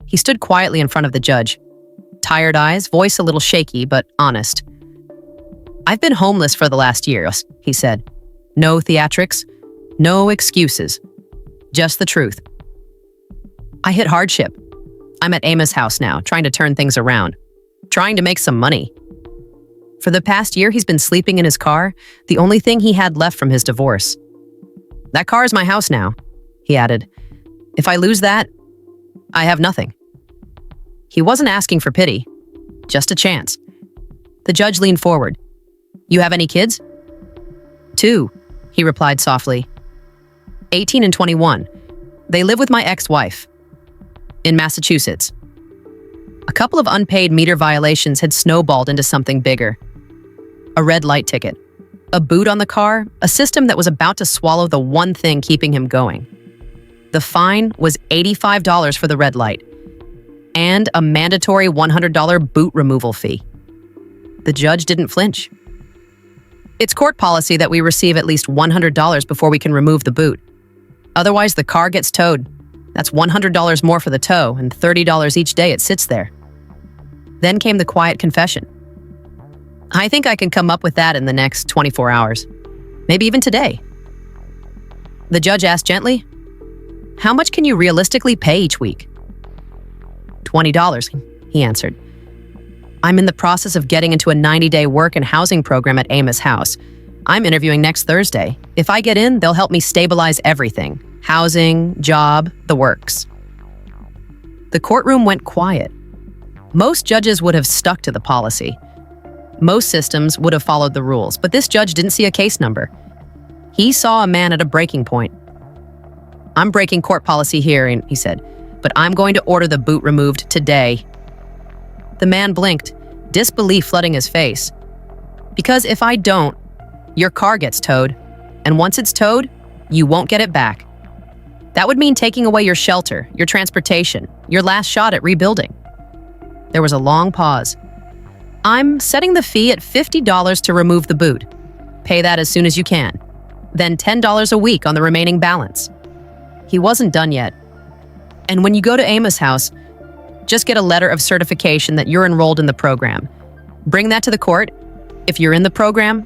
He stood quietly in front of the judge. Tired eyes, voice a little shaky, but honest. "I've been homeless for the last year," he said. "No theatrics, no excuses. Just the truth. I hit hardship. I'm at Amos' house now, trying to turn things around. Trying to make some money. For the past year, he's been sleeping in his car, the only thing he had left from his divorce. That car is my house now," he added. "If I lose that, I have nothing." He wasn't asking for pity, just a chance. The judge leaned forward. "You have any kids?" "Two," he replied softly. 18 and 21. They live with my ex-wife in Massachusetts. A couple of unpaid meter violations had snowballed into something bigger. A red light ticket, a boot on the car, a system that was about to swallow the one thing keeping him going. The fine was $85 for the red light and a mandatory $100 boot removal fee. The judge didn't flinch. "It's court policy that we receive at least $100 before we can remove the boot. Otherwise, the car gets towed. That's $100 more for the tow and $30 each day it sits there." Then came the quiet confession. "I think I can come up with that in the next 24 hours. Maybe even today." The judge asked gently, "How much can you realistically pay each week?" $20, he answered. "I'm in the process of getting into a 90-day work and housing program at Amos' house. I'm interviewing next Thursday. If I get in, they'll help me stabilize everything. Housing, job, the works." The courtroom went quiet. Most judges would have stuck to the policy. Most systems would have followed the rules, but this judge didn't see a case number. He saw a man at a breaking point. "I'm breaking court policy here," he said, "but I'm going to order the boot removed today." The man blinked, disbelief flooding his face. "Because if I don't, your car gets towed, and once it's towed, you won't get it back. That would mean taking away your shelter, your transportation, your last shot at rebuilding." There was a long pause. "I'm setting the fee at $50 to remove the boot. Pay that as soon as you can. Then $10 a week on the remaining balance." He wasn't done yet. "And when you go to Amos' house, just get a letter of certification that you're enrolled in the program. Bring that to the court. If you're in the program,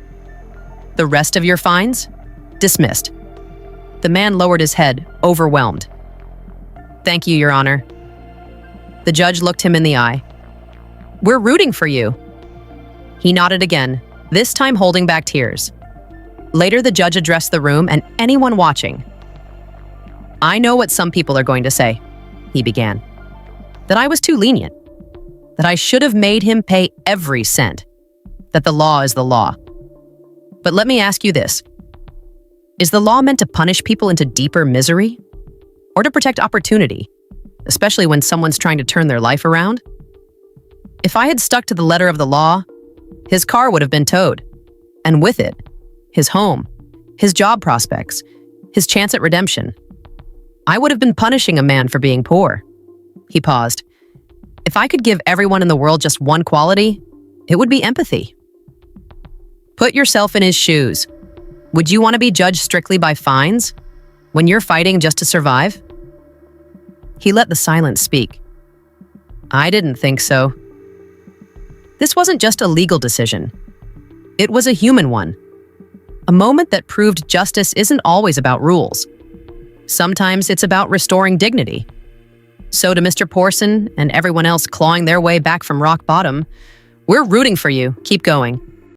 the rest of your fines, dismissed." The man lowered his head, overwhelmed. "Thank you, Your Honor." The judge looked him in the eye. "We're rooting for you." He nodded again, this time holding back tears. Later, the judge addressed the room and anyone watching. "I know what some people are going to say," he began. "That I was too lenient. That I should have made him pay every cent. That the law is the law. But let me ask you this. Is the law meant to punish people into deeper misery? Or to protect opportunity, especially when someone's trying to turn their life around? If I had stuck to the letter of the law, his car would have been towed. And with it, his home, his job prospects, his chance at redemption. I would have been punishing a man for being poor." He paused. "If I could give everyone in the world just one quality, it would be empathy. Put yourself in his shoes. Would you want to be judged strictly by fines when you're fighting just to survive?" He let the silence speak. "I didn't think so." This wasn't just a legal decision. It was a human one. A moment that proved justice isn't always about rules. Sometimes it's about restoring dignity. So to Mr. Porson and everyone else clawing their way back from rock bottom, we're rooting for you. Keep going.